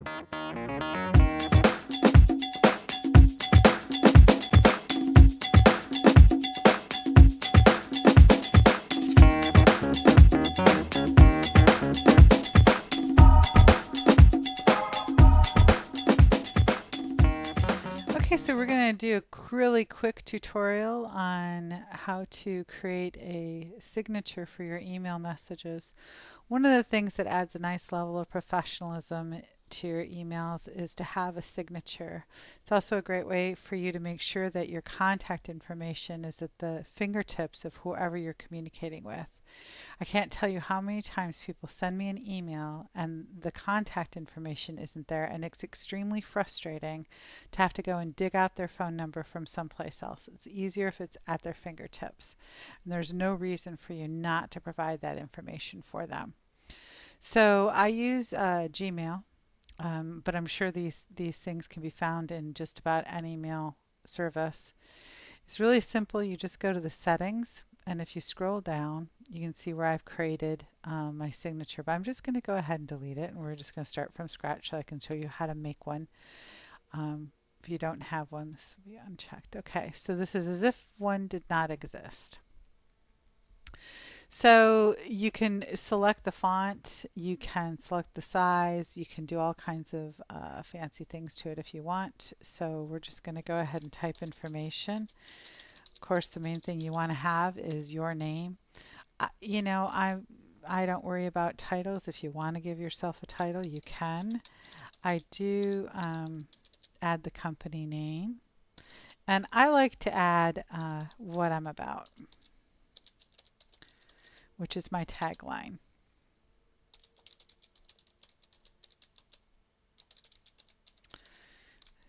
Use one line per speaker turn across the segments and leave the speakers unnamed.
Okay, so we're going to do a really quick tutorial on how to create a signature for your email messages. One of the things that adds a nice level of professionalism to your emails is to have a signature. It's also a great way for you to make sure that your contact information is at the fingertips of whoever you're communicating with. I can't tell you how many times people send me an email and the contact information isn't there, and it's extremely frustrating to have to go and dig out their phone number from someplace else. It's easier if it's at their fingertips. And there's no reason for you not to provide that information for them. So I use Gmail, but I'm sure these things can be found in just about any mail service. It's really simple. You just go to the settings, and if you scroll down, you can see where I've created my signature. But I'm just going to go ahead and delete it, and we're just going to start from scratch so I can show you how to make one. If you don't have one, this will be unchecked. Okay, so this is as if one did not exist. So you can select the font, you can select the size, you can do all kinds of fancy things to it if you want. So we're just going to go ahead and type information. Of course, the main thing you want to have is your name. You know, I don't worry about titles. If you want to give yourself a title, you can. I do add the company name, and I like to add what I'm about, which is my tagline.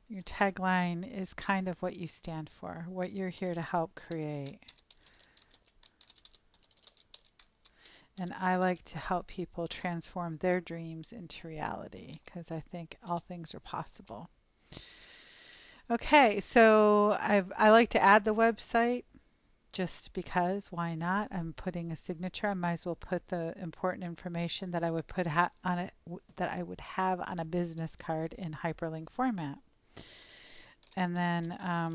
Your tagline is kind of what you stand for, what you're here to help create. And I like to help people transform their dreams into reality because I think all things are possible. Okay, so I like to add the website just because, why not? I'm putting a signature. I might as well put the important information that I would put on it that I would have on a business card in hyperlink format. And then I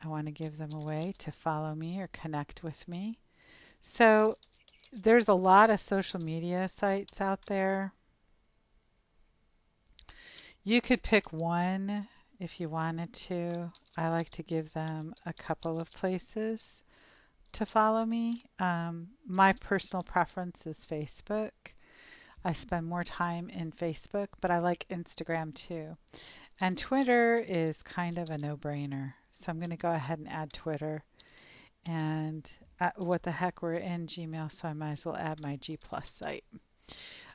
want to give them a way to follow me or connect with me. So there's a lot of social media sites out there. You could pick one if you wanted to. I like to give them a couple of places to follow me. My personal preference is Facebook. I spend more time in Facebook, but I like Instagram too. And Twitter is kind of a no-brainer. So I'm going to go ahead and add Twitter. And what the heck, we're in Gmail, so I might as well add my G Plus site.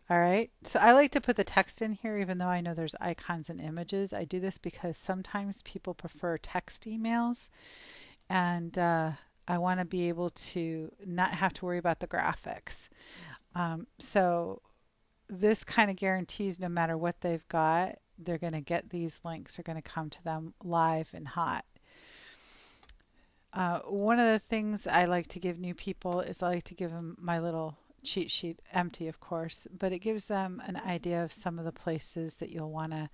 All right, so I like to put the text in here even though I know there's icons and images. I do this because sometimes people prefer text emails, and I want to be able to not have to worry about the graphics. So this kind of guarantees no matter what they've got, they're going to get these links, are going to come to them live and hot. One of the things I like to give new people is I like to give them my little cheat sheet, empty of course, but it gives them an idea of some of the places that you'll want to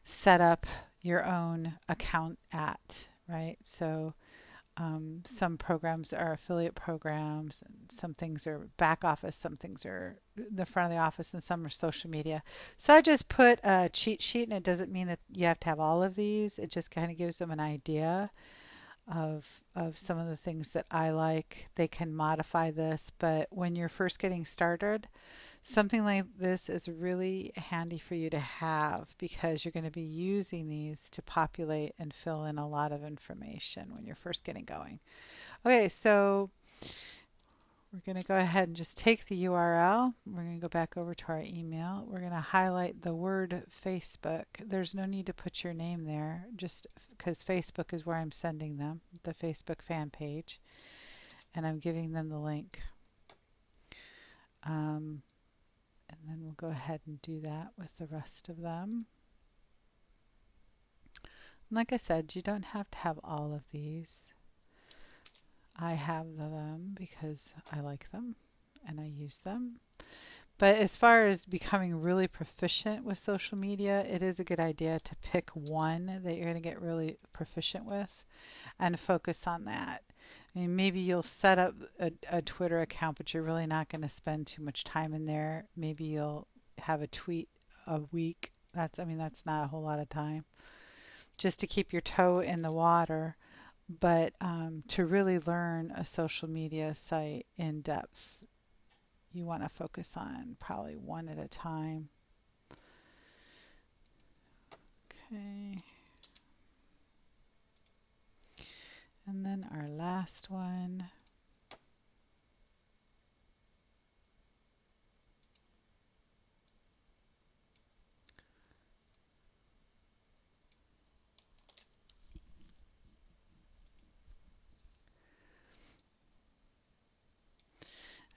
set up your own account at, right? So some programs are affiliate programs, and some things are back office, some things are the front of the office, and some are social media. So I just put a cheat sheet, and it doesn't mean that you have to have all of these. It just kind of gives them an idea of some of the things that I like. They can modify this, but when you're first getting started, something like this is really handy for you to have because you're going to be using these to populate and fill in a lot of information when you're first getting going. Okay, so we're going to go ahead and just take the URL. We're going to go back over to our email. We're going to highlight the word Facebook. There's no need to put your name there, just because Facebook is where I'm sending them, the Facebook fan page, and I'm giving them the link. And then we'll go ahead and do that with the rest of them. Like I said, you don't have to have all of these. I have them because I like them and I use them. But as far as becoming really proficient with social media, it is a good idea to pick one that you're going to get really proficient with and focus on that. I mean, maybe you'll set up a Twitter account, but you're really not going to spend too much time in there. Maybe you'll have a tweet a week. I mean, that's not a whole lot of time just to keep your toe in the water. But to really learn a social media site in depth, you want to focus on probably one at a time. Okay. And then our last one.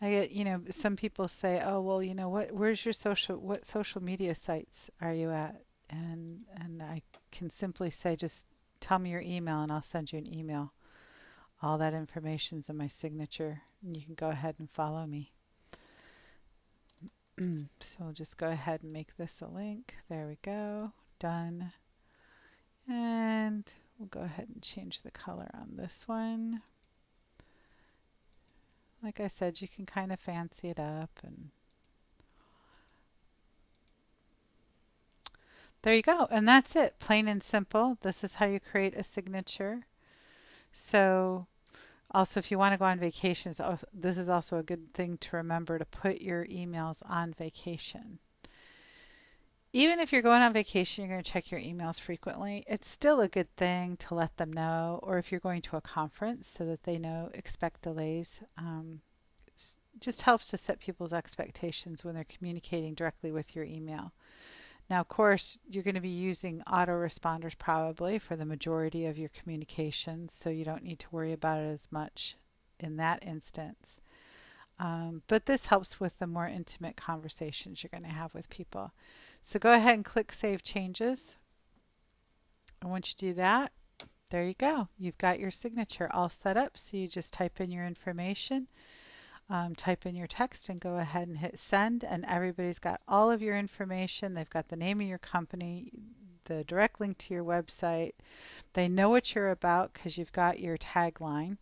I get, some people say, "Oh, well, where's your what social media sites are you at?" And I can simply say, just tell me your email and I'll send you an email. All that information's in my signature, and you can go ahead and follow me. So we'll just go ahead and make this a link. There we go. Done. And we'll go ahead and change the color on this one. Like I said, you can kind of fancy it up, and there you go. And that's it. Plain and simple. This is how you create a signature. So also, if you want to go on vacations, this is also a good thing to remember to put your emails on vacation. Even if you're going on vacation, you're going to check your emails frequently. It's still a good thing to let them know, or if you're going to a conference so that they know, expect delays. Just helps to set people's expectations when they're communicating directly with your email. Now, of course, you're going to be using autoresponders probably for the majority of your communications, so you don't need to worry about it as much in that instance. But this helps with the more intimate conversations you're going to have with people. So go ahead and click Save Changes. And once you do that, there you go. You've got your signature all set up. So you just type in your information, type in your text, and go ahead and hit send. And everybody's got all of your information. They've got the name of your company, the direct link to your website. They know what you're about because you've got your tagline,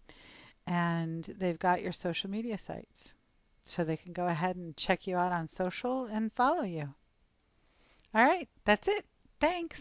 and they've got your social media sites. So they can go ahead and check you out on social and follow you. All right, that's it. Thanks.